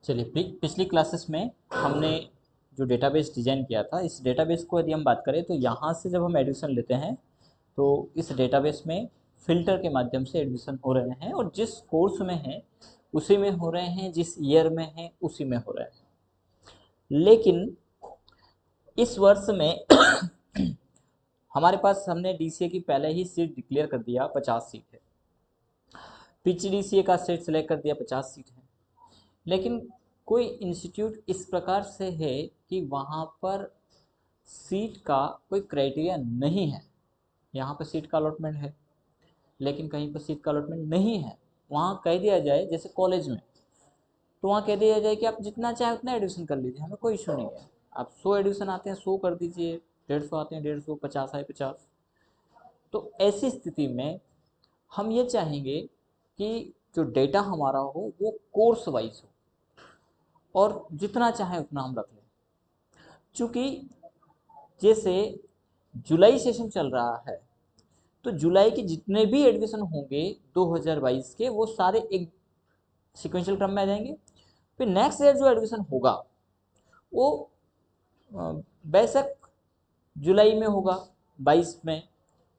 चलिए पिछली क्लासेस में हमने जो डेटाबेस डिज़ाइन किया था, इस डेटाबेस को यदि हम बात करें तो यहाँ से जब हम एडमिशन लेते हैं तो इस डेटाबेस में फ़िल्टर के माध्यम से एडमिशन हो रहे हैं और जिस कोर्स में हैं उसी में हो रहे हैं, जिस ईयर में हैं उसी में हो रहे हैं। लेकिन इस वर्ष में हमारे पास हमने डीसीए की पहले ही सीट डिक्लेयर कर दिया, 50 सीट है। पीजीडीसीए का सीट सेलेक्ट कर दिया, 50 सीट है। लेकिन कोई इंस्टीट्यूट इस प्रकार से है कि वहाँ पर सीट का कोई क्राइटेरिया नहीं है। यहाँ पर सीट का अलॉटमेंट है लेकिन कहीं पर सीट का अलॉटमेंट नहीं है। वहाँ कह दिया जाए जैसे कॉलेज में, तो वहाँ कह दिया जाए कि आप जितना चाहे उतना एडमिशन कर लीजिए, हमें कोई इशू नहीं है। आप 100 एडमिशन आते हैं 100 कर दीजिए, 150 आते हैं 150, 50 आए 50। तो ऐसी स्थिति में हम ये चाहेंगे कि जो डेटा हमारा हो वो कोर्स वाइज हो और जितना चाहे उतना हम रख लें। चूँकि जैसे जुलाई सेशन चल रहा है तो जुलाई के जितने भी एडमिशन होंगे 2022 के, वो सारे एक सिक्वेंशियल क्रम में आ जाएंगे। फिर नेक्स्ट ईयर जो एडमिशन होगा वो बेशक जुलाई में होगा, 22 में,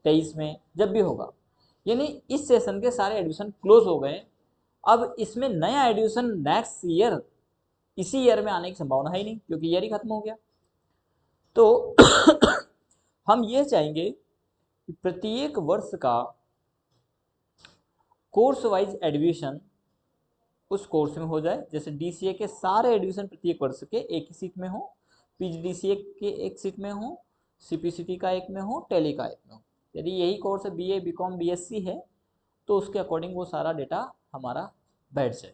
23 में, जब भी होगा। यानी इस सेशन के सारे एडमिशन क्लोज हो गए। अब इसमें नया एडमिशन नेक्स्ट ईयर इसी ईयर में आने की संभावना है ही नहीं, क्योंकि ईयर ही खत्म हो गया। तो हम ये चाहेंगे कि प्रत्येक वर्ष का कोर्स वाइज एडमिशन उस कोर्स में हो जाए। जैसे डीसीए के सारे एडमिशन प्रत्येक वर्ष के एक ही सीट में हो, पीजीडीसीए के एक सीट में हो, सीपीसीटी का एक में हो, टैली का एक में हो। यदि यही कोर्स बीए बीकॉम बीएससी है तो उसके अकॉर्डिंग वो सारा डेटा हमारा बैठ जाए।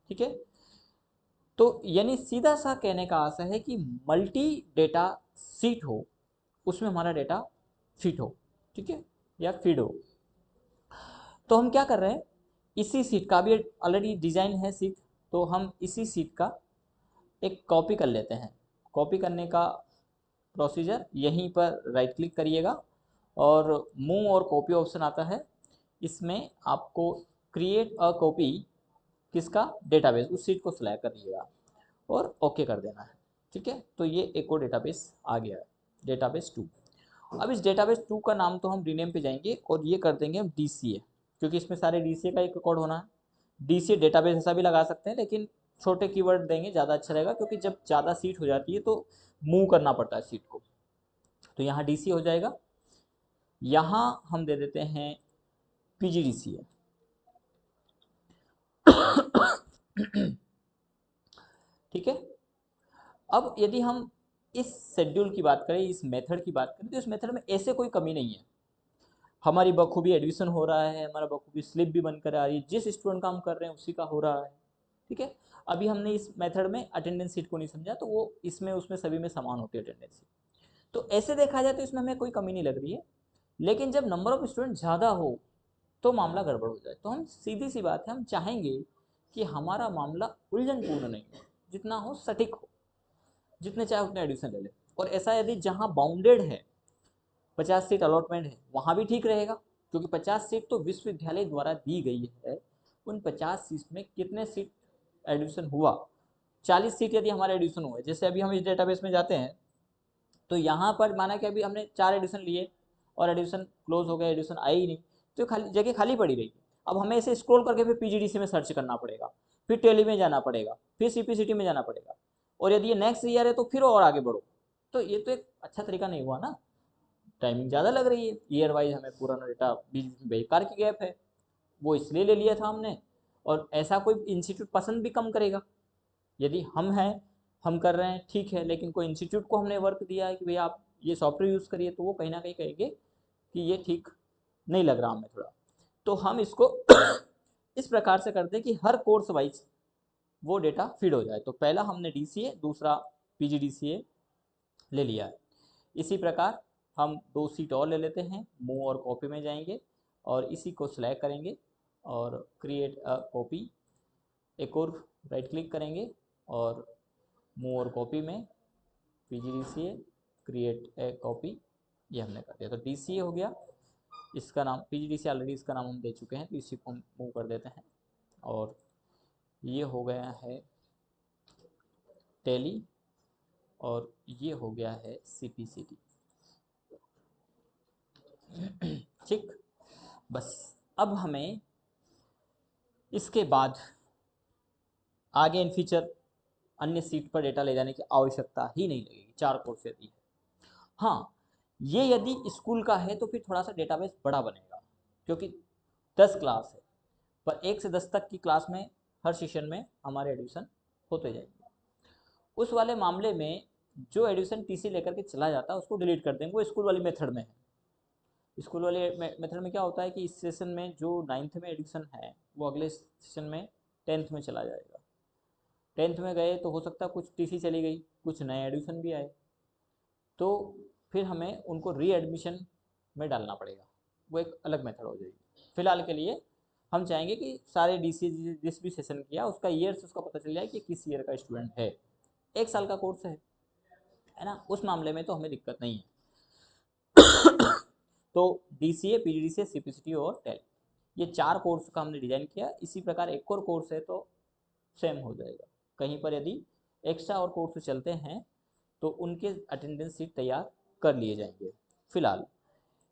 ठीक है, तो यानी सीधा सा कहने का आशा है कि मल्टी डेटा सीट हो, उसमें हमारा डेटा फिट हो। ठीक है, या फीड हो। तो हम क्या कर रहे हैं, इसी सीट का भी ऑलरेडी डिजाइन है सीट, तो हम इसी सीट का एक कॉपी कर लेते हैं। कॉपी करने का प्रोसीजर, यहीं पर राइट क्लिक करिएगा और मूव और कॉपी ऑप्शन आता है। इसमें आपको क्रिएट अ कॉपी किसका, डेटाबेस, उस सीट को सिलेक्ट करिएगा और ओके कर देना है। ठीक है, तो ये एक और डेटाबेस आ गया है, डेटाबेस 2। अब इस डेटाबेस 2 का नाम तो हम रीनेम पे जाएंगे और ये कर देंगे हम डीसीए, क्योंकि इसमें सारे डीसीए का एक रिकॉर्ड होना है। डीसीए डेटाबेस ऐसा भी लगा सकते हैं, लेकिन छोटे कीवर्ड देंगे ज़्यादा अच्छा रहेगा, क्योंकि जब ज़्यादा सीट हो जाती है तो मूव करना पड़ता है सीट को। तो यहाँ डीसीए हो जाएगा। यहाँ हम दे देते हैं पीजीडीसीए। ठीक है, अब यदि हम इस शेड्यूल की बात करें, इस मेथड की बात करें, तो इस मेथड में ऐसे कोई कमी नहीं है। हमारी बखूबी एडमिशन हो रहा है, हमारा बखूबी स्लिप भी बनकर आ रही है, जिस स्टूडेंट का हम कर रहे हैं उसी का हो रहा है। ठीक है, अभी हमने इस मेथड में अटेंडेंस सीट को नहीं समझा, तो वो इसमें उसमें सभी में समान होती है अटेंडेंस सीट। तो ऐसे देखा जाए तो इसमें हमें कोई कमी नहीं लग रही है। लेकिन जब नंबर ऑफ स्टूडेंट ज़्यादा हो तो मामला गड़बड़ हो जाए। तो हम सीधी सी बात है, हम चाहेंगे कि हमारा मामला उलझनपूर्ण नहीं हो, जितना हो सटीक हो, जितने चाहे उतने एडमिशन ले लें। और ऐसा यदि जहाँ बाउंडेड है, 50 सीट अलॉटमेंट है, वहाँ भी ठीक रहेगा, क्योंकि 50 सीट तो विश्वविद्यालय द्वारा दी गई है। उन 50 सीट में कितने सीट एडमिशन हुआ, 40 सीट यदि हमारे एडमिशन हुए, जैसे अभी हम इस डेटाबेस में जाते हैं तो यहाँ पर माना कि अभी हमने 4 एडमिशन लिए और एडमिशन क्लोज हो गया, एडमिशन आई ही नहीं, तो खाली जगह खाली पड़ी रही। अब हमें इसे स्क्रॉल करके फिर पीजीडीसी में सर्च करना पड़ेगा, फिर टेली में जाना पड़ेगा, फिर सीपीसीटी में जाना पड़ेगा, और यदि ये नेक्स्ट ईयर है तो फिर और आगे बढ़ो। तो ये तो एक अच्छा तरीका नहीं हुआ ना, टाइमिंग ज़्यादा लग रही है। ईयर वाइज हमें पुराना डेटा, बीच में बेकार की गैप है, वो इसलिए ले लिया था हमने। और ऐसा कोई इंस्टीट्यूट पसंद भी कम करेगा। यदि हम हैं, हम कर रहे हैं ठीक है, लेकिन कोई इंस्टीट्यूट को हमने वर्क दिया है कि भैया आप ये सॉफ्टवेयर यूज़ करिए, तो वो कहीं ना कहीं कहेंगे कि ये ठीक नहीं लग रहा हमें थोड़ा। तो हम इसको इस प्रकार से करते हैं कि हर कोर्स वाइज वो डेटा फीड हो जाए। तो पहला हमने डीसीए, दूसरा पीजीडीसीए ले लिया है। इसी प्रकार हम 2 सीट और ले लेते हैं, मूव और कॉपी में जाएंगे और इसी को सिलेक्ट करेंगे और क्रिएट अ कॉपी, एक और राइट क्लिक करेंगे और मूव और कॉपी में पीजीडीसीए, क्रिएट ए कॉपी, ये हमने कर दिया। तो डीसीए हो गया, इसका नाम पीजीडीसीए ऑलरेडी इसका नाम हम दे चुके हैं, तो इसी को हम मूव कर देते हैं और ये हो गया है टैली, और ये हो गया है CPCT। ठीक, बस अब हमें इसके बाद आगे इन फ्यूचर अन्य सीट पर डेटा ले जाने की आवश्यकता ही नहीं लगेगी, 4 कोर्स यदि है। हाँ, ये यदि स्कूल का है तो फिर थोड़ा सा डेटाबेस बड़ा बनेगा, क्योंकि 10 क्लास है, पर 1 से 10 तक की क्लास में हर सेशन में हमारे एडमिशन होते जाएंगे। उस वाले मामले में जो एडमिशन TC लेकर के चला जाता है उसको डिलीट कर देंगे, वो स्कूल वाली मेथड में है। स्कूल वाले मेथड में क्या होता है कि इस सेशन में जो 9th में एडमिशन है वो अगले सेशन में 10th में चला जाएगा। 10th में गए तो हो सकता है कुछ TC चली गई, कुछ नए एडमिशन भी आए, तो फिर हमें उनको री एडमिशन में डालना पड़ेगा, वो एक अलग मेथड हो जाएगी। फिलहाल के लिए हम चाहेंगे कि सारे DC जिस भी सेशन किया उसका ईयर से उसका पता चल जाए कि किस ईयर का स्टूडेंट है। 1 साल का कोर्स है ना, उस मामले में तो हमें दिक्कत नहीं है। तो DCA, PGDCA, CPCT और टेल, ये 4 कोर्स का हमने डिज़ाइन किया। इसी प्रकार एक और कोर्स है तो सेम हो जाएगा। कहीं पर यदि एक्स्ट्रा और कोर्स चलते हैं तो उनके अटेंडेंस शीट तैयार कर लिए जाएंगे। फिलहाल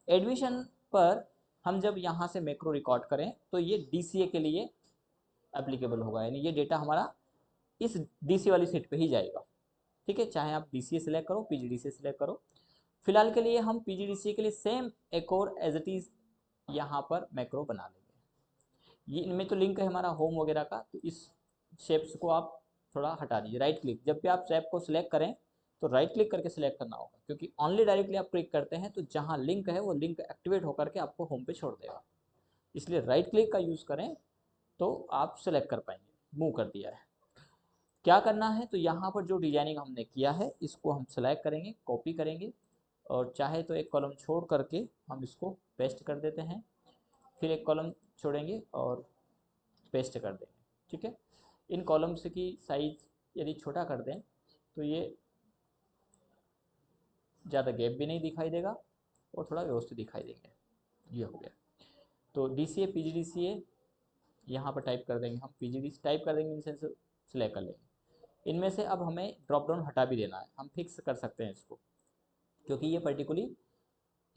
एडमिशन पर हम जब यहाँ से मैक्रो रिकॉर्ड करें तो ये DCA के लिए एप्लीकेबल होगा, यानी ये डेटा हमारा इस DC वाली सीट पे ही जाएगा। ठीक है, चाहे आप DCA सिलेक्ट करो, PGDCA सिलेक्ट करो। फिलहाल के लिए हम PGDCA के लिए सेम एक और एज इट इज़ यहाँ पर मैक्रो बना लेंगे। ये इनमें तो लिंक है हमारा होम वगैरह का, तो इस शेप्स को आप थोड़ा हटा दीजिए। राइट क्लिक, जब भी आप शेप को सिलेक्ट करें तो राइट क्लिक करके सिलेक्ट करना होगा, क्योंकि ऑनली डायरेक्टली आप क्लिक करते हैं तो जहाँ लिंक है वो लिंक एक्टिवेट होकर के आपको होम पे छोड़ देगा। इसलिए राइट क्लिक का यूज़ करें तो आप सेलेक्ट कर पाएंगे। मूव कर दिया है, क्या करना है तो यहाँ पर जो डिजाइनिंग हमने किया है इसको हम सेलेक्ट करेंगे, कॉपी करेंगे, और चाहे तो एक कॉलम छोड़ करके हम इसको पेस्ट कर देते हैं, फिर एक कॉलम छोड़ेंगे और पेस्ट कर देंगे। ठीक है, इन कॉलम्स की साइज यदि छोटा कर दें तो ये ज़्यादा गैप भी नहीं दिखाई देगा और थोड़ा व्यवस्थित दिखाई देंगे। ये हो गया। तो DCA PGDCA यहाँ पर टाइप कर देंगे, हम PGD टाइप कर देंगे, इनसे सिलेक्ट कर लेंगे। इनमें से अब हमें ड्रॉप डाउन हटा भी देना है, हम फिक्स कर सकते हैं इसको, क्योंकि ये पर्टिकुलरली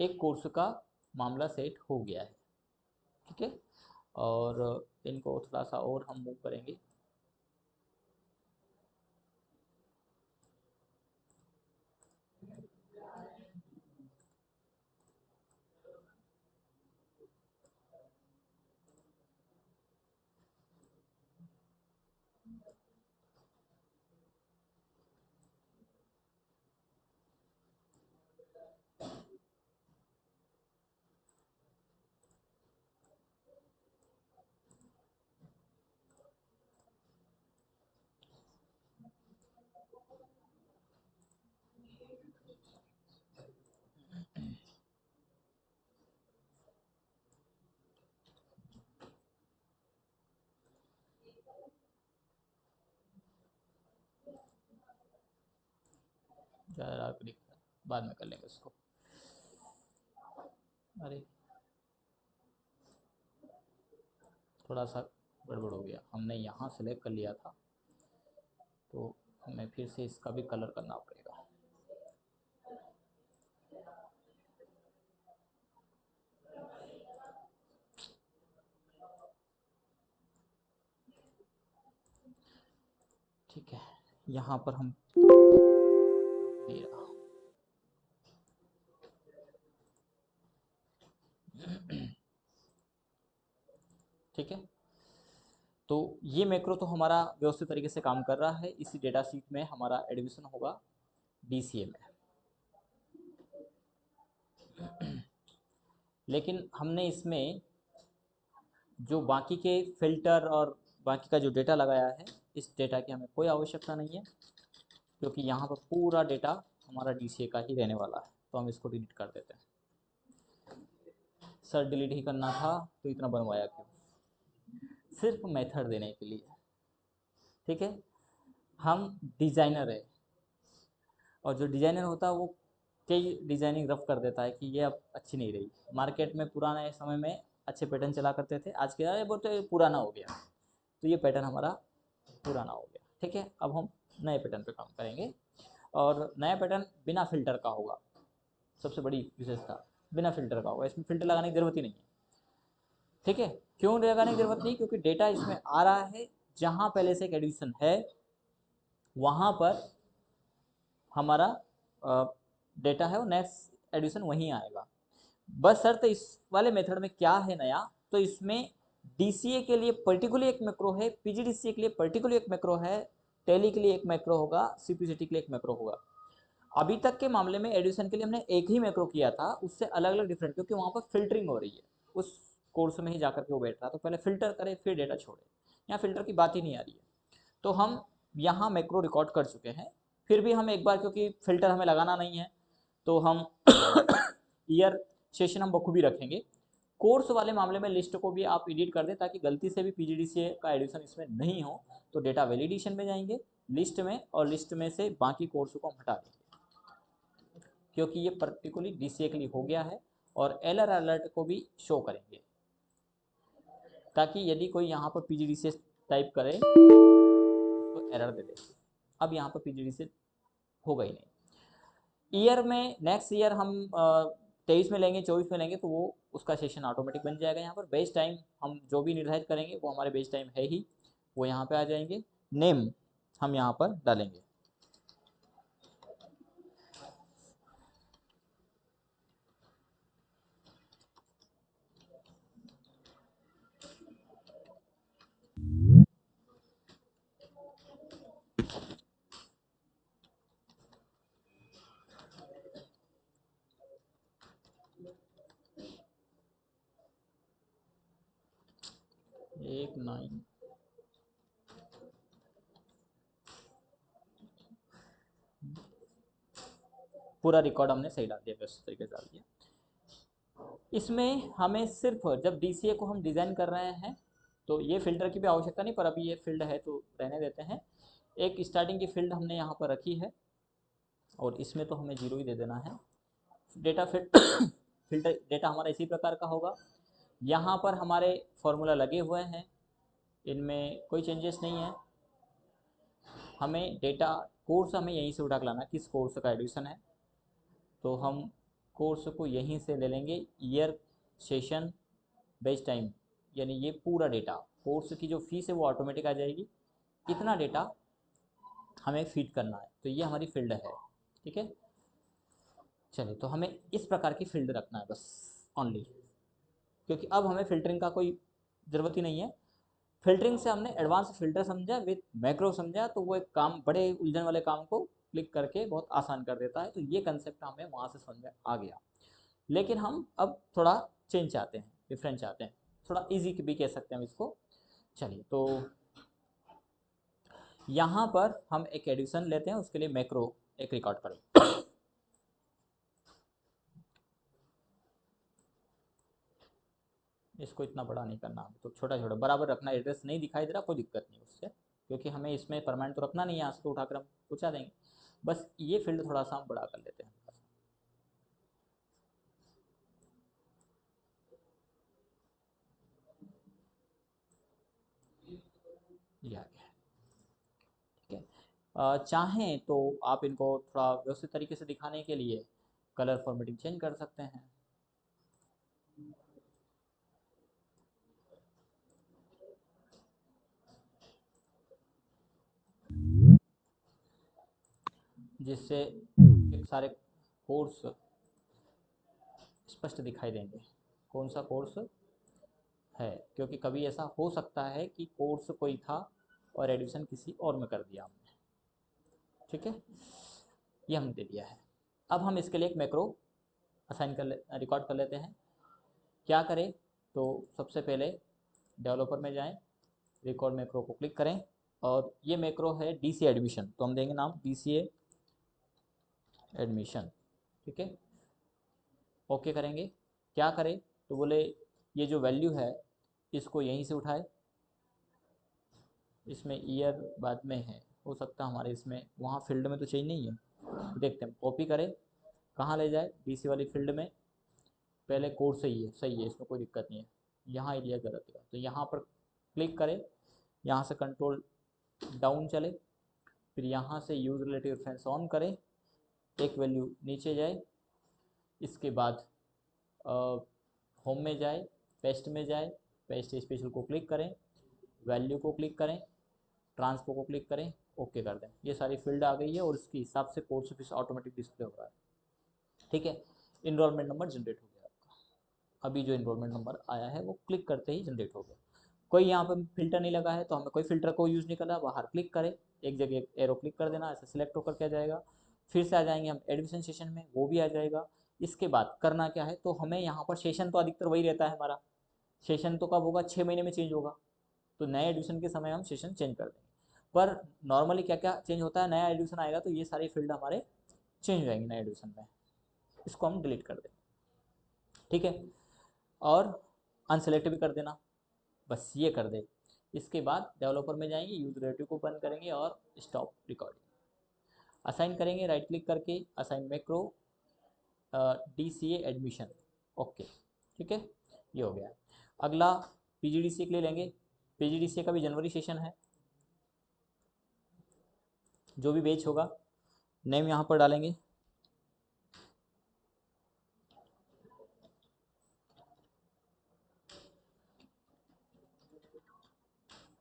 एक कोर्स का मामला सेट हो गया है। ठीक है, और इनको थोड़ा सा और हम मूव करेंगे। ज़रा क्लिक बाद में कर लेंगे उसको। अरे थोड़ा सा गड़बड़ हो गया, हमने यहाँ सेलेक्ट कर लिया था तो हमें फिर से इसका भी कलर करना पड़ेगा। ठीक है, यहाँ पर हम नहीं रहा। ठीक है, तो ये मैक्रो तो हमारा व्यवस्थित तरीके से काम कर रहा है। इसी डेटा शीट में हमारा एडमिशन होगा DCA में। लेकिन हमने इसमें जो बाकी के फिल्टर और बाकी का जो डेटा लगाया है, इस डेटा की हमें कोई आवश्यकता नहीं है, क्योंकि यहाँ पर पूरा डेटा हमारा DCA का ही रहने वाला है। तो हम इसको डिलीट कर देते हैं। सर डिलीट ही करना था तो इतना बनवाया क्यों, सिर्फ मेथड देने के लिए। ठीक है, हम डिज़ाइनर है, और जो डिज़ाइनर होता है वो कई डिज़ाइनिंग रफ कर देता है कि ये अब अच्छी नहीं रही। मार्केट में पुराने समय में अच्छे पैटर्न चला करते थे, आज के बोलते पुराना हो गया, तो ये पैटर्न हमारा पुराना हो गया। ठीक है, अब हम नए पैटर्न पे काम करेंगे, और नया पैटर्न बिना फिल्टर का होगा। सबसे बड़ी विशेषता बिना फिल्टर का होगा, इसमें फिल्टर लगाने की जरूरत ही नहीं है। ठीक है, क्यों लगाने की जरूरत नहीं, क्योंकि डेटा इसमें आ रहा है, जहां पहले से एक एडिशन है वहां पर हमारा डेटा है, वो नेक्स्ट एडिशन वहीं आएगा। बस शर्त इस वाले मेथड में क्या है नया, तो इसमें डीसीए के लिए पर्टिकुलर एक मैक्रो है, पीजीडीसीए के लिए पर्टिकुलर एक मैक्रो है, टैली के लिए एक मैक्रो होगा, सीपीसीटी के लिए एक मैक्रो होगा। अभी तक के मामले में एडिशन के लिए हमने एक ही मैक्रो किया था, उससे अलग अलग डिफरेंट, क्योंकि वहाँ पर फिल्टरिंग हो रही है, उस कोर्स में ही जाकर के वो बैठ रहा, तो पहले फिल्टर करे फिर डेटा छोड़े। यहाँ फिल्टर की बात ही नहीं आ रही है। तो हम यहाँ मैक्रो रिकॉर्ड कर चुके हैं, फिर भी हम एक बार, क्योंकि फिल्टर हमें लगाना नहीं है, तो हम ईयर सेशन हम बखूबी रखेंगे। कोर्स वाले मामले में लिस्ट को भी आप एडिट कर दें, ताकि गलती से भी पीजीडीसीए का एडिशन इसमें नहीं हो, तो डेटा वैलिडेशन में जाएंगे लिस्ट में, और लिस्ट में से बाकी कोर्स को हम हटा देंगे, क्योंकि ये पर्टिकुलरली डीसीए के लिए हो गया है। और एरर अलर्ट को भी शो करेंगे, ताकि यदि कोई यहाँ पर पीजीडीसीए टाइप करे तो एरर दे दे। अब यहाँ पर पीजीडीसीए होगा ही नहीं। ईयर में नेक्स्ट ईयर हम 23 में लेंगे, 24 में लेंगे, तो वो उसका सेशन ऑटोमेटिक बन जाएगा। यहाँ पर बेस टाइम हम जो भी निर्धारित करेंगे वो हमारे बेस टाइम है ही, वो यहाँ पे आ जाएंगे। नेम हम यहाँ पर डालेंगे। एक 9 पूरा रिकॉर्ड हमने सही डाल दिया, व्यवस्थित तरीके से डाल दिया। इसमें हमें सिर्फ जब डीसीए को हम डिज़ाइन कर रहे हैं, तो ये फिल्टर की भी आवश्यकता नहीं, पर अभी ये फील्ड है तो रहने देते हैं। एक स्टार्टिंग की फील्ड हमने यहाँ पर रखी है, और इसमें तो हमें 0 ही दे देना है। डेटा फिल्टर डेटा हमारा इसी प्रकार का होगा। यहाँ पर हमारे फॉर्मूला लगे हुए हैं, इनमें कोई चेंजेस नहीं है। हमें डेटा कोर्स हमें यहीं से उठा के लाना, किस कोर्स का एडिशन है, तो हम कोर्स को यहीं से ले लेंगे। ईयर, सेशन, बेस टाइम, यानी ये पूरा डेटा कोर्स की जो फीस है वो ऑटोमेटिक आ जाएगी। इतना डेटा हमें फीड करना है, तो ये हमारी फील्ड है। ठीक है, चलिए, तो हमें इस प्रकार की फील्ड रखना है बस ओनली, क्योंकि अब हमें फिल्टरिंग का कोई ज़रूरत ही नहीं है। फिल्टरिंग से हमने एडवांस फिल्टर समझा, विद मैक्रो समझा, तो वो एक काम, बड़े उलझन वाले काम को क्लिक करके बहुत आसान कर देता है। तो ये कंसेप्ट हमें वहाँ से समझ में आ गया। लेकिन हम अब थोड़ा चेंज चाहते हैं, डिफरेंट चाहते हैं, थोड़ा इजी भी कह सकते हैं हम इसको। चलिए, तो यहाँ पर हम एक एडिशन लेते हैं, उसके लिए मैक्रो एक रिकॉर्ड करें। इसको इतना बड़ा नहीं करना, तो छोटा छोटा बराबर रखना, एड्रेस नहीं दिखाई दे रहा कोई दिक्कत नहीं उससे, क्योंकि हमें इसमें परमानेंट तो रखना नहीं है, यहाँ से तो उठाकर हम पहुँचा देंगे। बस ये फील्ड थोड़ा सा हम बड़ा कर लेते हैं। ये आ गया। ठीक है, चाहें तो आप इनको थोड़ा व्यवस्थित तरीके से दिखाने के लिए कलर फॉर्मेटिंग चेंज कर सकते हैं। जिससे सारे कोर्स स्पष्ट दिखाई देंगे, कौन सा कोर्स है, क्योंकि कभी ऐसा हो सकता है कि कोर्स कोई था और एडिशन किसी और में कर दिया हमने। ठीक है, ये हमने दे दिया है। अब हम इसके लिए एक मैक्रो असाइन कर ले, रिकॉर्ड कर लेते हैं। क्या करें, तो सबसे पहले डेवलपर में जाएं, रिकॉर्ड मैक्रो को क्लिक करें, और ये मैक्रो है डीसी एडमिशन, तो हम देंगे नाम डीसी एडमिशन। ठीक है, ओके करेंगे। क्या करें, तो बोले ये जो वैल्यू है इसको यहीं से उठाए, इसमें ईयर बाद में है, हो सकता है हमारे इसमें वहाँ फील्ड में तो चाहिए नहीं है, तो देखते हैं, कॉपी करें, कहाँ ले जाए, डीसी वाली फील्ड में, पहले कोर्स सही है, इसमें कोई दिक्कत नहीं है। यहाँ एरिया गलत है, तो यहाँ पर क्लिक करें, यहाँ से कंट्रोल डाउन चले, फिर यहाँ से यूज रिलेटिव रेफरेंस ऑन करें, एक वैल्यू नीचे जाए, इसके बाद होम में जाए, पेस्ट में जाए, पेस्ट स्पेशल को क्लिक करें, वैल्यू को क्लिक करें, ट्रांसफो को क्लिक करें, ओके कर दें। ये सारी फील्ड आ गई है और इसके हिसाब से कोर्स ऑफिस ऑटोमेटिक डिस्प्ले हो रहा है। ठीक है, इनरोलमेंट नंबर जनरेट हो गया आपका। अभी जो इनरोलमेंट नंबर आया है वो क्लिक करते ही जनरेट हो गया। कोई यहाँ पर फिल्टर नहीं लगा है तो हमें कोई फिल्टर को यूज़ नहीं करना, बाहर क्लिक करें, एक जगह एक एरो क्लिक कर देना, ऐसे सिलेक्ट होकर क्या जाएगा, फिर से आ जाएंगे हम एडमिशन सेशन में, वो भी आ जाएगा। इसके बाद करना क्या है, तो हमें यहाँ पर सेशन तो अधिकतर वही रहता है हमारा, सेशन तो कब होगा, 6 महीने में चेंज होगा, तो नए एडमिशन के समय हम सेशन चेंज कर देंगे। पर नॉर्मली क्या क्या चेंज होता है, नया एडमिशन आएगा तो ये सारे फील्ड हमारे चेंज हो जाएंगे नए एडमिशन में, इसको हम डिलीट कर देंगे। ठीक है, और अनसेलेक्ट भी कर देना, बस ये कर दे। इसके बाद डेवलपर में जाएंगे, यूज रिलेटिव को बंद करेंगे और स्टॉप रिकॉर्डिंग असाइन करेंगे, राइट क्लिक करके assign macro DCA admission, okay. ठीक है, ये हो गया। अगला PGDCA के लिए लेंगे, PGDCA का भी जनवरी सेशन है, जो भी बेच होगा नेम यहाँ पर डालेंगे,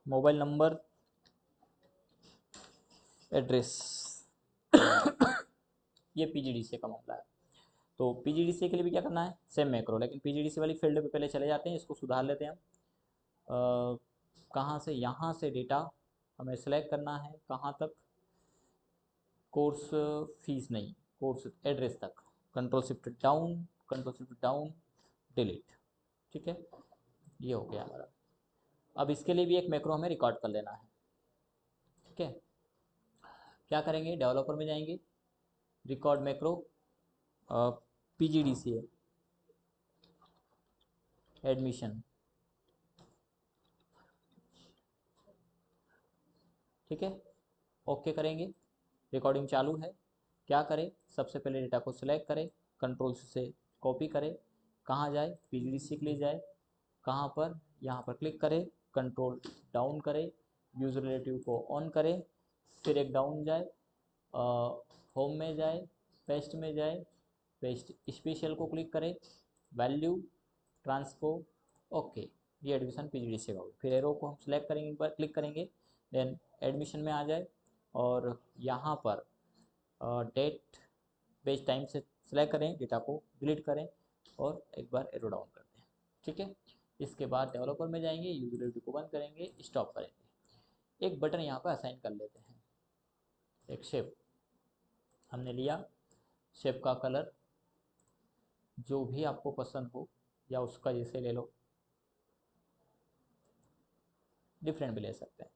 मोबाइल नंबर, एड्रेस ये PGDCA का मामला है। तो PGDCA के लिए भी क्या करना है, सेम मैक्रो, लेकिन PGDCA वाली फील्ड पे पहले चले जाते हैं, इसको सुधार लेते हैं हम। कहाँ से, यहाँ से डेटा हमें सेलेक्ट करना है, कहाँ तक, कोर्स फीस नहीं, कोर्स एड्रेस तक, control shift down, control shift down, delete. ठीक है, ये हो गया हमारा। अब इसके लिए भी एक मैक्रो हमें रिकॉर्ड कर लेना है। ठीक है, क्या करेंगे, डेवलपर में जाएंगे, रिकॉर्ड मैक्रो PGDCA एडमिशन। ठीक है, ओके करेंगे, रिकॉर्डिंग चालू है। क्या करें, सबसे पहले डेटा को सिलेक्ट करें, कंट्रोल से कॉपी करें, कहाँ जाए, PGDCA के लिए जाए, कहाँ पर, यहाँ पर क्लिक करें, कंट्रोल डाउन करें, यूज रिलेटिव को ऑन करें, फिर एक डाउन जाए, होम में जाए, पेस्ट में जाए, पेस्ट स्पेशल को क्लिक करें, वैल्यू, ट्रांसपो, ओके। ये एडमिशन PGDCA का हो। फिर एरो को हम सिलेक्ट करेंगे, एक बार क्लिक करेंगे, देन एडमिशन में आ जाए और यहाँ पर डेट पेज टाइम से सिलेक्ट करें, डेटा को डिलीट करें और एक बार एरो डाउन कर दें। ठीक है, इसके बाद डेवलपर में जाएंगे, यूटिलिटी को बंद करेंगे, स्टॉप करेंगे। एक बटन यहाँ पर असाइन कर लेते हैं, एक शेप हमने लिया, शेप का कलर जो भी आपको पसंद हो या उसका जैसे ले लो, डिफरेंट भी ले सकते हैं।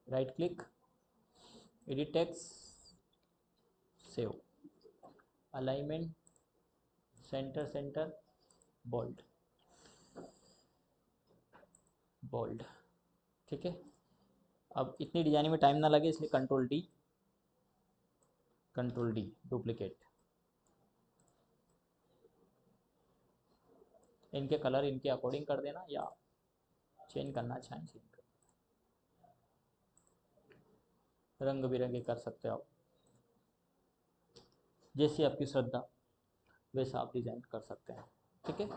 Right click, edit text, save, alignment, centre centre, bold, bold. ठीक है, अब इतनी डिजाइनिंग में टाइम ना लगे इसलिए कंट्रोल डी डुप्लीकेट, इनके कलर इनके अकॉर्डिंग कर देना या चेंज करना चाहें चेंज कर, रंग बिरंगे कर सकते हो आप, जैसी आपकी श्रद्धा वैसा आप डिज़ाइन कर सकते हैं। ठीक है,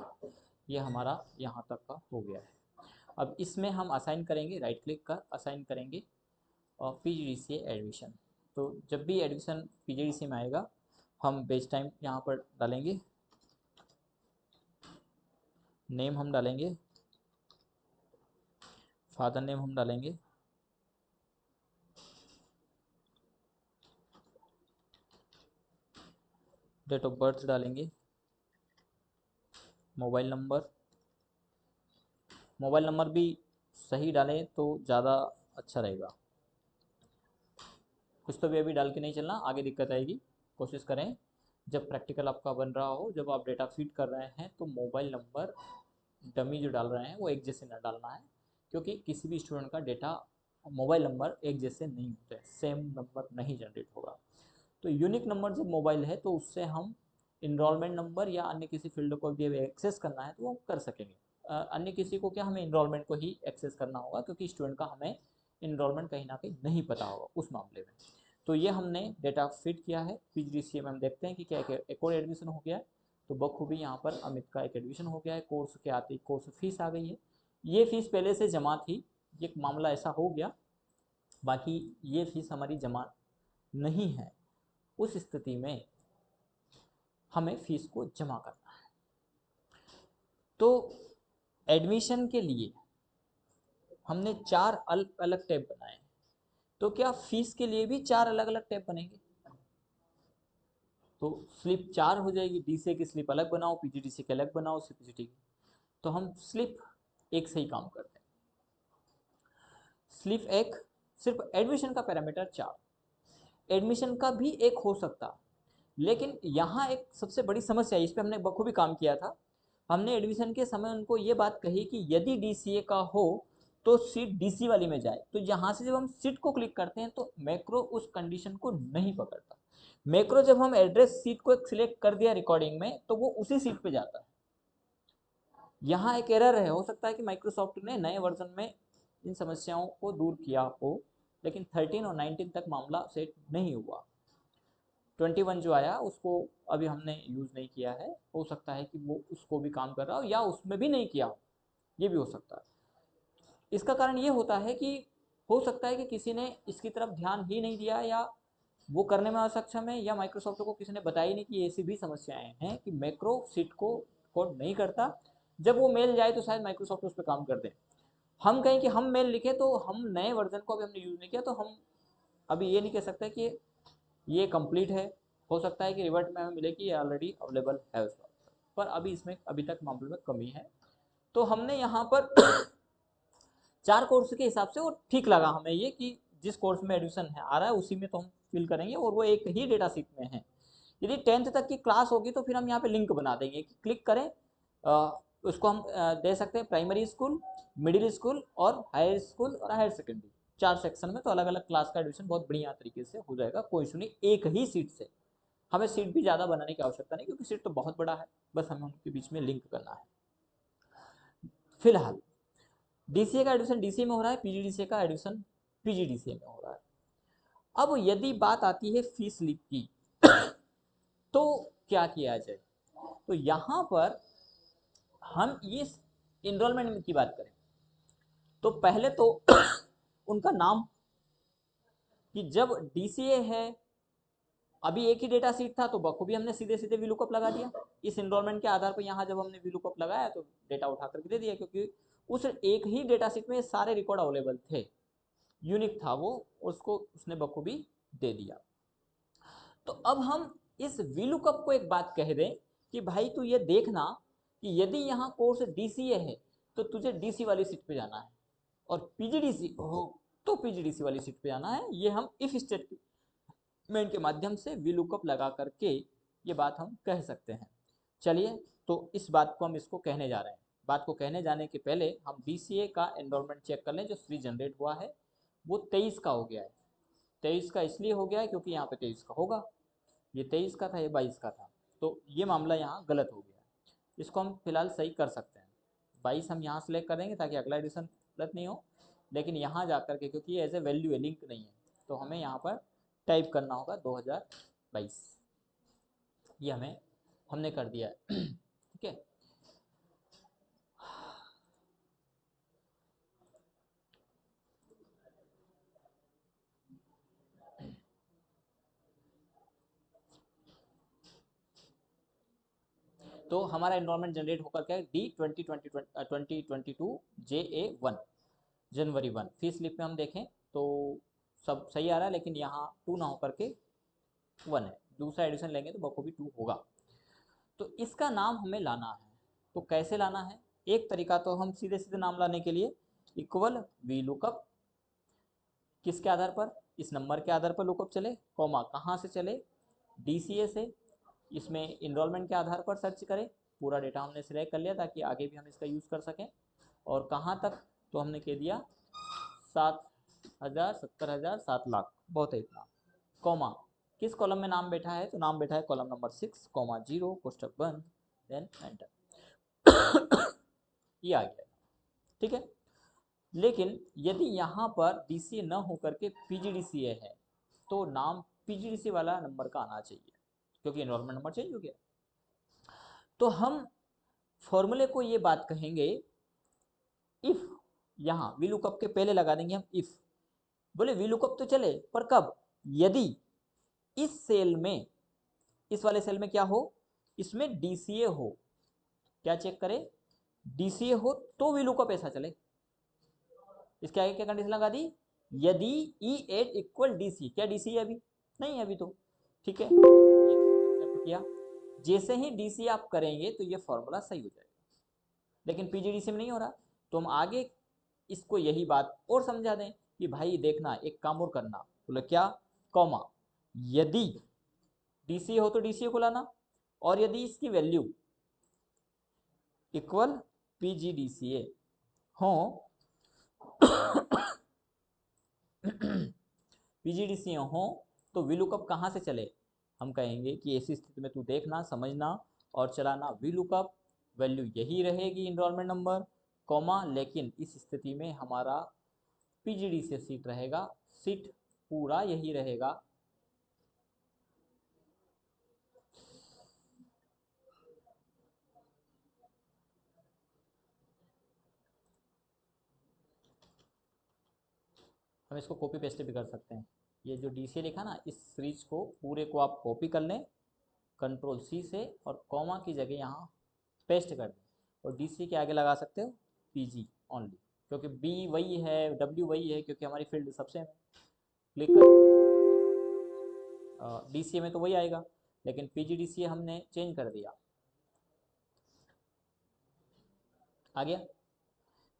ये हमारा यहाँ तक का हो गया है। अब इसमें हम असाइन करेंगे, राइट क्लिक कर असाइन करेंगे और PGDCA एडमिशन। तो जब भी एडमिशन PGDCA में आएगा हम बेच टाइम यहाँ पर डालेंगे, नेम हम डालेंगे, फादर नेम हम डालेंगे, डेट ऑफ बर्थ डालेंगे, मोबाइल नंबर, मोबाइल नंबर भी सही डालें तो ज़्यादा अच्छा रहेगा, कुछ तो भी अभी डाल के नहीं चलना, आगे दिक्कत आएगी। कोशिश करें जब प्रैक्टिकल आपका बन रहा हो, जब आप डेटा फीड कर रहे हैं तो मोबाइल नंबर डमी जो डाल रहे हैं वो एक जैसे ना डालना है, क्योंकि किसी भी स्टूडेंट का डेटा मोबाइल नंबर एक जैसे नहीं होते, सेम नंबर नहीं जनरेट होगा। तो यूनिक नंबर जब मोबाइल है तो उससे हम इनरोलमेंट नंबर या अन्य किसी फील्ड को भी एक्सेस करना है तो वो कर सकेंगे। अन्य किसी को क्या, हमें इनरोलमेंट को ही एक्सेस करना होगा, क्योंकि स्टूडेंट का हमें इनरोलमेंट कहीं ना कहीं नहीं पता होगा उस मामले में। तो ये हमने डेटा फीड किया है। PGDCA में हम देखते हैं कि क्या एक और एडमिशन हो गया है, तो बखूबी यहाँ पर अमित का एक एडमिशन हो गया है। कोर्स के आते ही कोर्स फीस आ गई है, ये फीस पहले से जमा थी, ये मामला ऐसा हो गया, बाकी ये फीस हमारी जमा नहीं है। उस स्थिति में हमें फीस को जमा करना है। तो एडमिशन के लिए हमने 4 अलग अलग टैब बनाए हैं, तो क्या फीस के लिए भी 4 अलग अलग टैब बनेंगे? तो स्लिप 4 हो जाएगी, DCA की स्लिप अलग बनाओ, PGDCA की अलग बनाओ, CPGT की। तो हम स्लिप एक से ही काम करते हैं। स्लिप एक सिर्फ एडमिशन का पैरामीटर 4, एडमिशन का भी एक हो सकता, लेकिन यहाँ एक सबसे बड़ी समस्या है, इस पर हमने बखूबी काम किया था। हमने एडमिशन के समय उनको ये बात कही कि यदि DCA का हो तो सीट DC वाली में जाए। तो यहाँ से जब हम सीट को क्लिक करते हैं तो मैक्रो उस कंडीशन को नहीं पकड़ता। मैक्रो जब हम एड्रेस सीट को सिलेक्ट कर दिया रिकॉर्डिंग में, तो वो उसी सीट पे जाता है। यहाँ एक एरर है, हो सकता है कि माइक्रोसॉफ्ट ने नए वर्जन में इन समस्याओं को दूर किया हो, लेकिन 13 और 19 तक मामला सेट नहीं हुआ। 21 जो आया उसको अभी हमने यूज़ नहीं किया है, हो सकता है कि वो उसको भी काम कर रहा हो या उसमें भी नहीं किया हो, ये भी हो सकता है। इसका कारण ये होता है कि हो सकता है कि किसी ने इसकी तरफ ध्यान ही नहीं दिया, या वो करने में असक्षम है, या माइक्रोसॉफ्ट को किसी ने बताया नहीं कि ऐसी भी समस्याएं हैं कि मैक्रो सीट को कोड नहीं करता। जब वो मेल जाए तो शायद माइक्रोसॉफ्ट उस पर काम कर दे। हम कहें कि हम मेल लिखे तो हम नए वर्जन को अभी हमने यूज़ नहीं किया, तो हम अभी ये नहीं कह सकते कि ये कंप्लीट है। हो सकता है कि रिवर्ट में हमें मिले कि ये ऑलरेडी अवेलेबल है उस पर अभी इसमें अभी तक मामले में कमी है। तो हमने यहाँ पर 4 कोर्स के हिसाब से वो ठीक लगा हमें ये कि जिस कोर्स में एडमिशन है आ रहा है उसी में तो हम फिल करेंगे, और वो एक ही डेटा सीट में है। यदि 10th तक की क्लास होगी तो फिर हम यहाँ पे लिंक बना देंगे कि क्लिक करें, उसको हम दे सकते हैं प्राइमरी स्कूल, मिडिल स्कूल और हायर स्कूल और हायर सेकेंडरी, 4 सेक्शन में। तो अलग अलग क्लास का एडमिशन बहुत बढ़िया तरीके से हो जाएगा, कोई इशू नहीं, एक ही सीट से। हमें सीट भी ज़्यादा बनाने की आवश्यकता नहीं, क्योंकि सीट तो बहुत बड़ा है, बस हमें उनके बीच में लिंक करना है। फिलहाल DCA का एडमिशन DC में हो रहा है, PGDCA का एडमिशन PGDCA में हो रहा है। अब यदि बात आती है फीस स्लिप की, तो क्या किया जाए? तो यहाँ पर हम इस इनरोलमेंट की बात करें तो पहले तो उनका नाम, कि जब DCA है, अभी एक ही डेटा सीट था तो बखूबी हमने सीधे सीधे VLOOKUP लगा दिया इस इनरोलमेंट के आधार पर। यहाँ जब हमने VLOOKUP लगाया तो डेटा उठा करके दे दिया, क्योंकि उस एक ही डेटा सीट में सारे रिकॉर्ड अवेलेबल थे, यूनिक था वो, उसको उसने बखूबी दे दिया। तो अब हम इस VLOOKUP को एक बात कह दें कि भाई तू ये देखना कि यदि यहाँ कोर्स DCA है तो तुझे DC वाली सीट पे जाना है, और PGDC हो तो PGDC वाली सीट पे जाना है। ये हम इफ स्टेटमेंट के माध्यम से VLOOKUP लगा करके ये बात हम कह सकते हैं। चलिए, तो इस बात को हम इसको कहने जा रहे हैं। बात को कहने जाने के पहले हम DCA का एनरोलमेंट चेक कर लें, जो फ्री जनरेट हुआ है वो 23 का हो गया है। 23 का इसलिए हो गया है क्योंकि यहाँ पे 23 का होगा, ये 23 का था, ये 22 का था, तो ये मामला यहाँ गलत हो गया। इसको हम फिलहाल सही कर सकते हैं। 22 हम यहाँ सेलेक्ट करेंगे ताकि अगला एडिशन गलत नहीं हो, लेकिन यहाँ जा करके क्योंकि ये एज ए वैल्यू है, लिंक नहीं है, तो हमें यहाँ पर टाइप करना होगा 2022। ये हमने कर दिया है। ठीक है, तो हमारा एनरोलमेंट जनरेट होकर क्या है, D2022 JA1 जनवरी 1। फीस स्लिप में हम देखें तो सब सही आ रहा है, लेकिन यहाँ 2 ना होकर के 1 है। दूसरा एडिशन लेंगे तो बखूबी 2 होगा। तो इसका नाम हमें लाना है, तो कैसे लाना है? एक तरीका तो हम सीधे सीधे नाम लाने के लिए इक्वल VLOOKUP, किसके आधार पर? इस नंबर के आधार पर लुकअप चले, कॉमा कहाँ से चले? DCA से। इसमें इनरोलमेंट के आधार पर सर्च करें। पूरा डेटा हमने सिलेक्ट कर लिया ताकि आगे भी हम इसका यूज़ कर सकें। और कहाँ तक? तो हमने कह दिया 7,000, 70,000, 7,00,000, बहुत है इतना। कॉमा किस कॉलम में नाम बैठा है? तो नाम बैठा है कॉलम नंबर 6, कॉमा 0, कोष्टक बंद, देन एंटर। ये आ गया, ठीक है। लेकिन यदि यहाँ पर DCA न होकर के PGDCA है तो नाम PGDCA वाला नंबर का आना चाहिए, क्योंकि एनरोलमेंट नंबर चेंज हो गया। तो हम फॉर्मूले को ये बात कहेंगे, इफ, यहाँ वी लुकअप के पहले लगा देंगे हम इफ। बोले वी लुकअप तो चले, पर कब? यदि इस सेल में, इस वाले सेल में क्या हो, इसमें DCA हो। क्या चेक करें? DCA हो तो वी लुकअप ऐसा चले। इसके आगे क्या कंडीशन लगा दी? यदि E8 इक्वल DC, क्या DC है अभी? नहीं है अभी तो, ठीक है, एक्सेप्ट किया। जैसे ही DC आप करेंगे तो ये फॉर्मूला सही हो जाएगा, लेकिन PGDC में नहीं हो रहा, तो हम आगे इसको यही बात और समझा दें कि भाई देखना, एक काम और करना। बोले क्या? कॉमा, यदि DCA हो तो DCA को लाना, और यदि इसकी वैल्यू इक्वल PGDCA हो PGDCA हो तो वी लुकअप कहाँ से चले? हम कहेंगे कि ऐसी स्थिति में तू देखना, समझना और चलाना, वी लुकअप वैल्यू यही रहेगी इनरोलमेंट नंबर, कॉमा, लेकिन इस स्थिति में हमारा PGDCA सीट रहेगा, सीट पूरा यही रहेगा। हम इसको कॉपी पेस्ट भी कर सकते हैं। ये जो DCA लिखा ना, इस सीरीज को पूरे को आप कॉपी कर लें Ctrl+C से, और कॉमा की जगह यहाँ पेस्ट कर दें, और DCA के आगे लगा सकते हो PG ओनली, क्योंकि B वही है, W वही है, क्योंकि हमारी फील्ड सबसे है। क्लिक कर DCA में तो वही आएगा, लेकिन PGDCA हमने चेंज कर दिया, आ गया।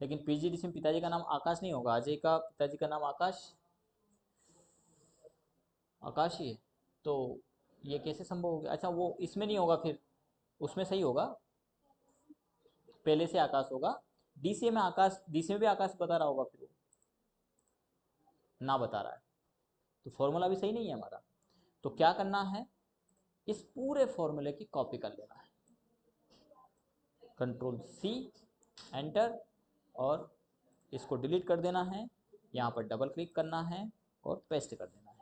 लेकिन PGDCA में पिताजी का नाम आकाश नहीं होगा, अजय का पिताजी का नाम आकाश, आकाश ही है, तो ये कैसे संभव हो गया? अच्छा, वो इसमें नहीं होगा, फिर उसमें सही होगा, पहले से आकाश होगा। DCA में आकाश, DCA में भी आकाश बता रहा होगा, फिर वो ना बता रहा है, तो फॉर्मूला भी सही नहीं है हमारा। तो क्या करना है, इस पूरे फॉर्मूले की कॉपी कर लेना है, Ctrl+C एंटर, और इसको डिलीट कर देना है, यहाँ पर डबल क्लिक करना है और पेस्ट कर देना है।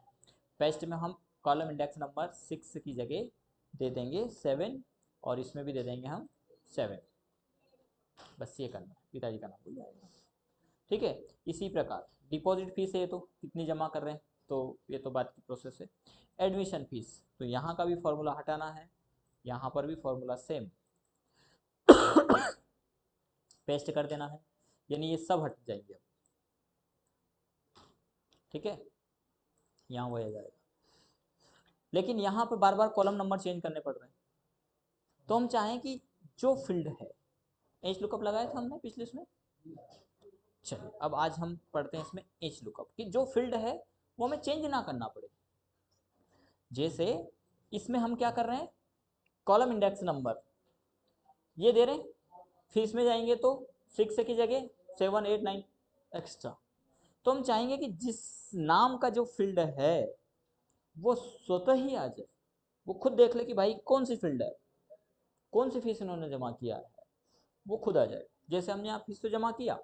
पेस्ट में हम कॉलम इंडेक्स नंबर 6 की जगह दे देंगे 7, और इसमें भी दे देंगे हम 7। बस ये करना है, पिताजी का नाम भूल जाएगा, ठीक है। इसी प्रकार डिपॉजिट फीस है, तो कितनी जमा कर रहे हैं, तो ये तो बात की प्रोसेस है। एडमिशन फीस, तो यहाँ का भी फॉर्मूला हटाना है, यहाँ पर भी फॉर्मूला सेम पेस्ट कर देना है, यानी ये सब हट जाएंगे अब, ठीक है, यहाँ वो आ जाएगा। लेकिन यहाँ पर बार बार कॉलम नंबर चेंज करने पड़ रहे हैं, तो हम चाहें कि जो फील्ड है, एच लुकअप लगाया था हमने पिछले इसमें, चलिए अब आज हम पढ़ते हैं इसमें एच लुकअप कि जो फील्ड है वो हमें चेंज ना करना पड़े। जैसे इसमें हम क्या कर रहे हैं, कॉलम इंडेक्स नंबर ये दे रहे हैं, फिर इसमें जाएंगे तो 6 की जगह 7, 8, 9 एक्स्ट्रा। तो हम चाहेंगे कि जिस नाम का जो फील्ड है वो स्वतः ही आ जाए, वो खुद देख ले कि भाई कौन सी फील्ड है, कौन सी फीस इन्होंने जमा किया है, वो खुद आ जाए। जैसे हमने यहाँ फीस तो जमा किया,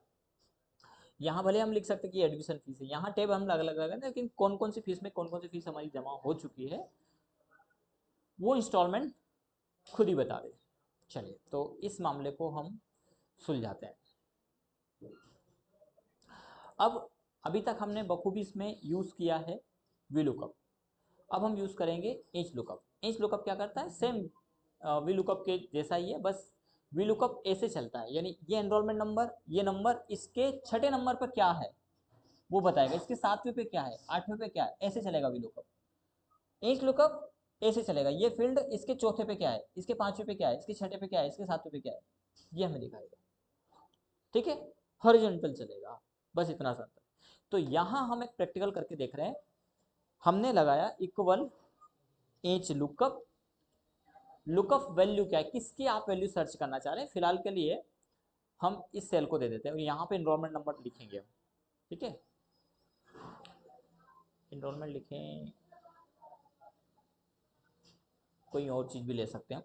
यहाँ भले हम लिख सकते कि एडमिशन फीस है, यहाँ टेब हम अलग अलग लगा, लेकिन कौन कौन सी फीस में कौन कौन सी फीस हमारी जमा हो चुकी है वो इंस्टॉलमेंट खुद ही बता दे। चलिए, तो इस मामले को हम सुलझाते हैं। अब अभी तक हमने बखूबी इसमें यूज़ किया है वी लुकअप, अब हम यूज़ करेंगे एच लुकअप। एच लुकअप क्या करता है, सेम वी लुकअप के जैसा ही है, बस वी लुकअप ऐसे चलता है, यानी ये एनरोलमेंट नंबर, ये नंबर इसके छठे नंबर पर क्या है वो बताएगा, इसके 7वें पे क्या है, 8वें पे क्या है, ऐसे चलेगा वी लुकअप। एच लुकअप ऐसे चलेगा, ये फील्ड इसके चौथे पे क्या है, इसके 5वें पे क्या है, इसके छठे पे क्या है, इसके 7वें पे क्या है, ये हमें दिखाएगा, ठीक है। हॉरिजॉन्टल चलेगा, बस इतना सा अंतर। तो यहाँ हम एक प्रैक्टिकल करके देख रहे हैं, हमने लगाया equal H lookup, lookup value क्या है, किसकी आप वैल्यू सर्च करना चाह रहे हैं, फिलहाल के लिए हम इस सेल को दे देते हैं, और यहाँ पे इनरोलमेंट नंबर लिखेंगे हम, ठीक है, इनरोलमेंट लिखें, कोई और चीज़ भी ले सकते हैं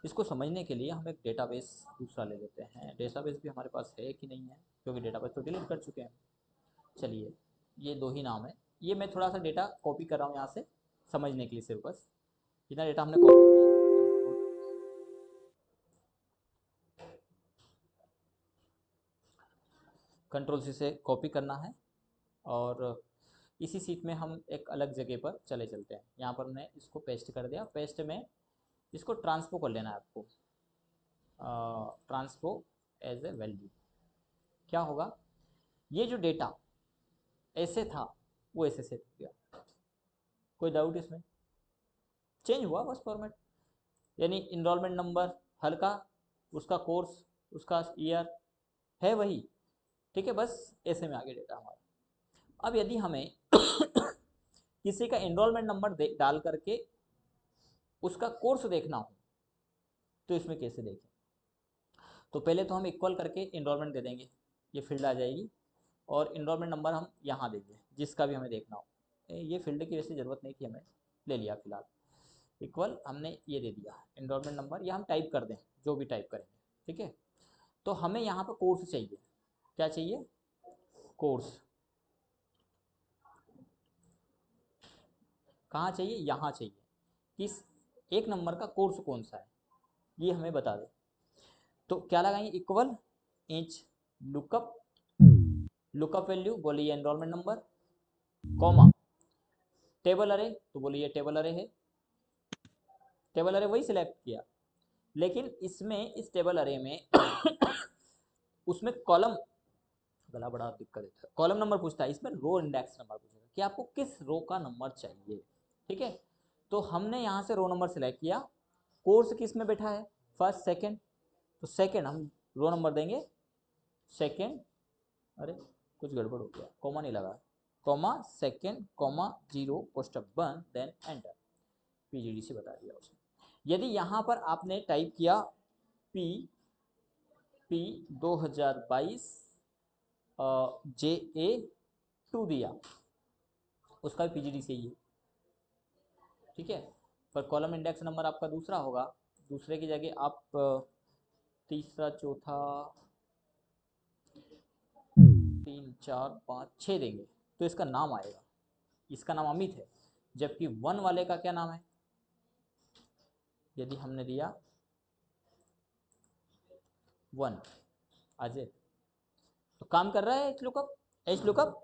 इसको समझने के लिए हम एक डेटाबेस दूसरा ले लेते हैं। डेटाबेस भी हमारे पास है कि नहीं है, क्योंकि डेटाबेस तो डिलीट कर चुके हैं। चलिए, ये दो ही नाम है। ये मैं थोड़ा सा डेटा कॉपी कर रहा हूँ यहाँ से समझने के लिए, सिर्फ बस जितना डेटा हमने कॉपी किया, कंट्रोल सी से कॉपी करना है और इसी सीट में हम एक अलग जगह पर चले चलते हैं। यहाँ पर हमने इसको पेस्ट कर दिया। पेस्ट में इसको ट्रांसपो कर लेना है आपको, ट्रांसपो एज ए वैल्यू। क्या होगा, ये जो डेटा ऐसे था वो ऐसे सेट हो गया। कोई डाउट इसमें? चेंज हुआ बस फॉर्मेट, यानी इनरोलमेंट नंबर हल्का, उसका कोर्स, उसका ईयर है वही, ठीक है, बस ऐसे में आगे डेटा हमारा। अब यदि हमें किसी का इनरोलमेंट नंबर डाल करके उसका कोर्स देखना हो तो इसमें कैसे देखें? तो पहले तो हम इक्वल करके इनरोलमेंट दे देंगे, ये फील्ड आ जाएगी, और इनरोलमेंट नंबर हम यहाँ देंगे जिसका भी हमें देखना हो। ये फील्ड की वैसे ज़रूरत नहीं थी, हमें ले लिया फिलहाल। इक्वल हमने ये दे दिया इनरोलमेंट नंबर, या हम टाइप कर दें जो भी टाइप करेंगे, ठीक है। तो हमें यहाँ पर कोर्स चाहिए। क्या चाहिए? कोर्स। कहाँ चाहिए? यहाँ चाहिए। किस एक नंबर का कोर्स कौन सा है ये हमें बता दे। तो क्या लगाएंगे? Equal inch lookup, lookup value बोलिए एनरोलमेंट नंबर, कॉमा टेबल अरे, तो बोलिए टेबल अरे है। टेबल अरे वही सिलेक्ट किया, लेकिन इसमें इस टेबल अरे में उसमें कॉलम, गला बड़ा दिक्कत देता है, कॉलम नंबर पूछता है, इसमें रो इंडेक्स नंबर पूछेगा कि आपको किस रो का नंबर चाहिए, ठीक है। तो हमने यहाँ से रो नंबर सिलेक्ट किया। कोर्स किस में बैठा है? फर्स्ट सेकंड, तो सेकंड हम रो नंबर देंगे सेकंड। अरे कुछ गड़बड़ हो गया, कॉमा नहीं लगा, कॉमा सेकंड कॉमा 0 कोष्टक बंद, देन एंटर। पीजीडीसी बता दिया उसने। यदि यहाँ पर आपने टाइप किया पी 2022 JA2 दिया, उसका भी पीजीडीसी ही है, ठीक है। पर कॉलम इंडेक्स नंबर आपका दूसरा होगा, दूसरे की जगह आप तीसरा चौथा 3 4 5 6 देंगे तो इसका नाम आएगा। इसका नाम अमित है, जबकि 1 वाले का क्या नाम है? यदि हमने दिया 1 अजय, तो काम कर रहा है H lookup. H lookup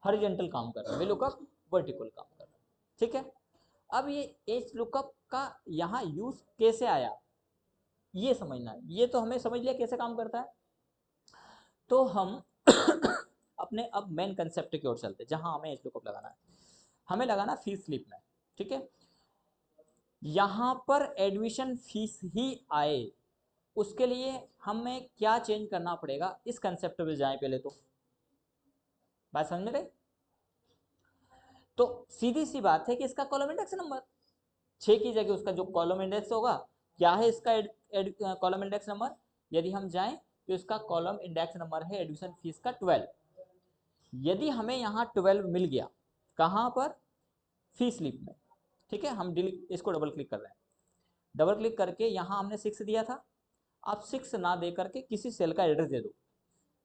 horizontal काम कर रहा है, वी लुकअप वर्टिकल काम कर रहा है, ठीक है। अब ये एच लुकअप का यहाँ यूज कैसे आया ये समझना है। ये तो हमें समझ लिया कैसे काम करता है। तो हम अपने अब मेन कंसेप्ट की ओर चलते हैं, जहां हमें एच लुकअप लगाना है। हमें लगाना फीस स्लिप में, ठीक है। यहां पर एडमिशन फीस ही आए उसके लिए हमें क्या चेंज करना पड़ेगा, इस कंसेप्ट पे जाएं पहले तो। बात समझ में गई? तो सीधी सी बात है कि इसका कॉलम इंडेक्स नंबर 6 की जगह उसका जो कॉलम इंडेक्स होगा, क्या है इसका कॉलम इंडेक्स नंबर? यदि हम जाएं तो इसका कॉलम इंडेक्स नंबर है एडमिशन फीस का 12। यदि हमें यहाँ 12 मिल गया, कहाँ पर? फीस स्लिप में, ठीक है। हम डिलीट, इसको डबल क्लिक कर रहे हैं। डबल क्लिक करके यहाँ हमने 6 दिया था, आप 6 ना दे करके किसी सेल का एड्रेस दे दो।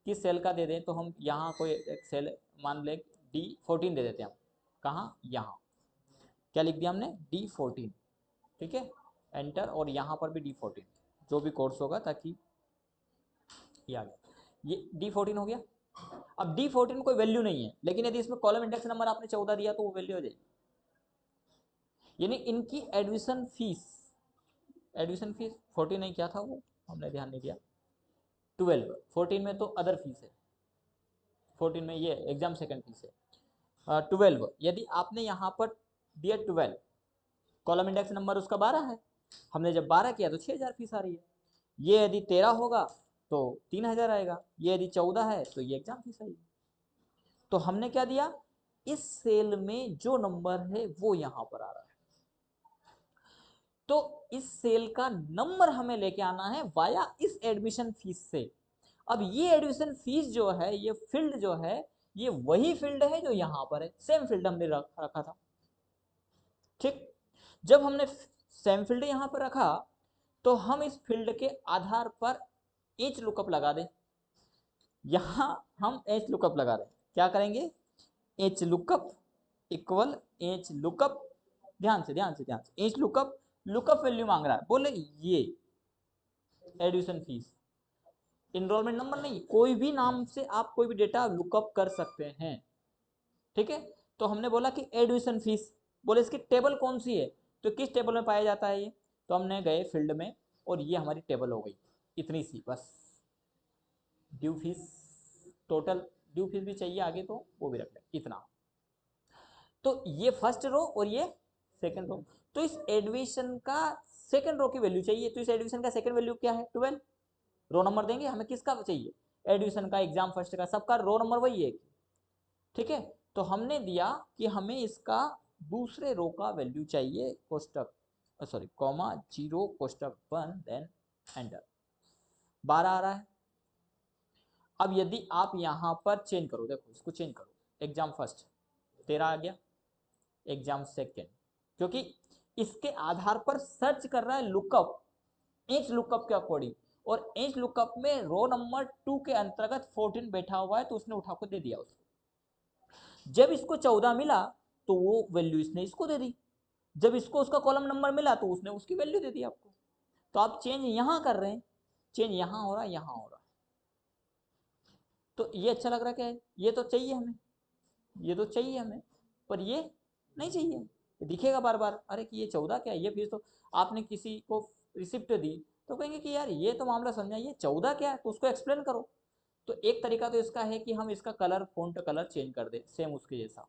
किस सेल का दे दें? तो हम यहाँ कोई एक सेल मान लें D14 दे देते हैं हम। कहाँ? यहाँ। क्या लिख दिया हमने? D14, ठीक है, एंटर। और यहाँ पर भी D14 जो भी कोर्स होगा, ताकि ये आ गया, ये D14 हो गया। अब D14 में कोई वैल्यू नहीं है, लेकिन यदि इसमें कॉलम इंडेक्स नंबर आपने 14 दिया तो वो वैल्यू हो जाएगी। यानी इनकी एडमिशन फीस 14 नहीं, क्या था वो हमने ध्यान नहीं दिया, 12। 14 में तो अदर फीस है, 14 में ये एग्जाम सेकंड फीस है। 12 यदि आपने यहाँ पर दिया 12, कॉलम इंडेक्स नंबर उसका 12 है, हमने जब 12 किया तो 6000 फीस आ रही है। ये यदि 13 होगा तो 3000 आएगा, ये यदि 14 है तो ये एग्जाम फीस आएगी। तो हमने क्या दिया? इस सेल में जो नंबर है वो यहाँ पर आ रहा है, तो इस सेल का नंबर हमें लेके आना है वाया इस एडमिशन फीस से। अब ये एडमिशन फीस जो है, ये फील्ड जो है, ये वही फील्ड है जो यहाँ पर है, सेम फील्ड हमने रखा था, ठीक। जब हमने सेम फील्ड यहाँ पर रखा तो हम इस फील्ड के आधार पर एच लुकअप लगा दें। यहां हम एच लुकअप लगा दें, क्या करेंगे, H lookup equal H lookup, ध्यान से एच लुकअप, लुकअप वैल्यू मांग रहा है, बोले ये एडमिशन फीस, इनरोलमेंट नंबर नहीं, कोई भी नाम से आप कोई भी डेटा लुकअप कर सकते हैं, ठीक है। तो हमने बोला कि एडमिशन फीस, बोले इसकी टेबल कौन सी है, तो किस टेबल में पाया जाता है ये, तो हमने गए फील्ड में और ये हमारी टेबल हो गई इतनी सी बस। Due fees total, due fees भी चाहिए आगे तो वो भी रख लें इतना। तो ये फर्स्ट रो और ये सेकंड रो, तो इस एडमिशन का सेकंड रो की वैल्यू चाहिए, तो इस एडमिशन का सेकंड वैल्यू क्या है 12, रो नंबर देंगे, हमें किसका चाहिए, एडमिशन का, एग्जाम फर्स्ट का, सबका रो नंबर वही है, ठीक है। तो हमने दिया कि हमें इसका दूसरे रो का वैल्यू चाहिए, कोष्टक सॉरी कॉमा 0 कोष्टक 1 देन एंटर, 12 आ रहा है। अब यदि आप यहां पर चेंज करो, देखो इसको चेंज करो, एग्जाम फर्स्ट 13 आ गया, एग्जाम सेकेंड, क्योंकि इसके आधार पर सर्च कर रहा है लुकअप, एच लुकअप के अकॉर्डिंग, और एच लुकअप में रो नंबर 2 के अंतर्गत 14 बैठा हुआ है, तो उसने उठा को दे दिया उसको। जब इसको 14 मिला तो वो वैल्यू इसने इसको दे दी, जब इसको उसका कॉलम नंबर मिला तो उसने उसकी वैल्यू दे दी आपको। तो आप चेंज यहां कर रहे हैं, चेंज यहां हो रहा है, यहां हो रहा है, तो ये अच्छा लग रहा है, क्या है, ये तो चाहिए हमें, ये तो चाहिए हमें, पर ये नहीं चाहिए, ये दिखेगा बार बार, अरे कि ये 14 क्या है, ये फीस तो आपने किसी को रिसिप्ट दी, तो कहेंगे कि यार ये तो मामला समझा, ये 14 क्या है, तो उसको एक्सप्लेन करो। तो एक तरीका तो इसका है कि हम इसका कलर, फॉन्ट कलर चेंज कर दें सेम उसके जैसा,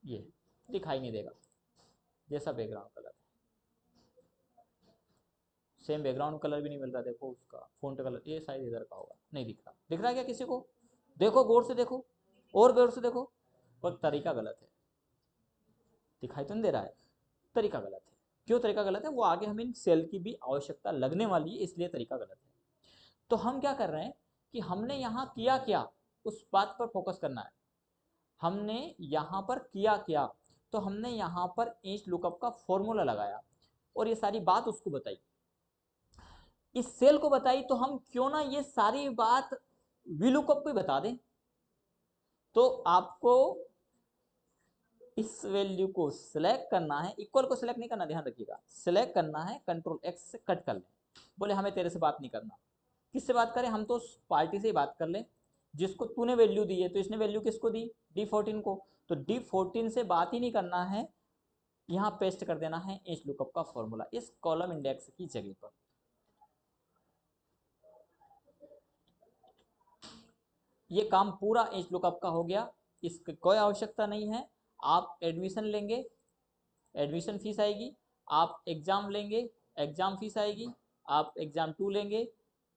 ये दिखाई नहीं देगा, जैसा बैकग्राउंड कलर है, सेम बैकग्राउंड कलर भी नहीं मिल रहा, देखो उसका फॉन्ट कलर, ये शायद इधर का होगा, नहीं दिख रहा, दिख रहा है क्या किसी को, देखो गौर से देखो, और गौर से देखो, पर तरीका गलत है, दिखाई तो नहीं दे रहा है, तरीका गलत है। क्यों तरीका गलत है, वो आगे हमें इन सेल की भी आवश्यकता लगने वाली है, इसलिए तरीका गलत है। तो हम क्या कर रहे हैं कि हमने यहाँ किया क्या, उस बात पर फोकस करना है, हमने यहाँ पर किया क्या, तो हमने यहाँ पर एच लुकअप का फॉर्मूला लगाया और ये सारी बात उसको बताई, इस सेल को बताई, तो हम क्यों ना ये सारी बात वीलुकअप को बता दें। तो आपको इस वैल्यू को सिलेक्ट करना है, इक्वल को सिलेक्ट नहीं करना, ध्यान रखिएगा, सिलेक्ट करना है, कंट्रोल एक्स से कट कर लें, बोले हमें तेरे से बात नहीं करना, किससे बात करें, हम तो उस पार्टी से ही बात कर लें जिसको तूने वैल्यू दी है, तो इसने वैल्यू किसको दी, D14 को, तो D14 से बात ही नहीं करना है, यहाँ पेस्ट कर देना है एच लुकअप का फॉर्मूला इस कॉलम इंडेक्स की जगह पर। ये काम पूरा एच लुकअप का हो गया, इसकी कोई आवश्यकता नहीं है। आप एडमिशन लेंगे, एडमिशन फीस आएगी, आप एग्जाम लेंगे, एग्जाम फीस आएगी, आप एग्जाम 2 लेंगे,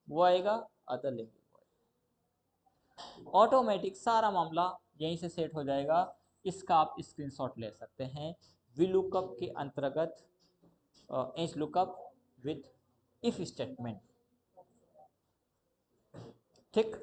वो आएगा, अदर लेंगे, ऑटोमेटिक सारा मामला यहीं से सेट हो जाएगा। इसका आप स्क्रीनशॉट ले सकते हैं, वी लुकअप के अंतर्गत H lookup with if statement, ठीक।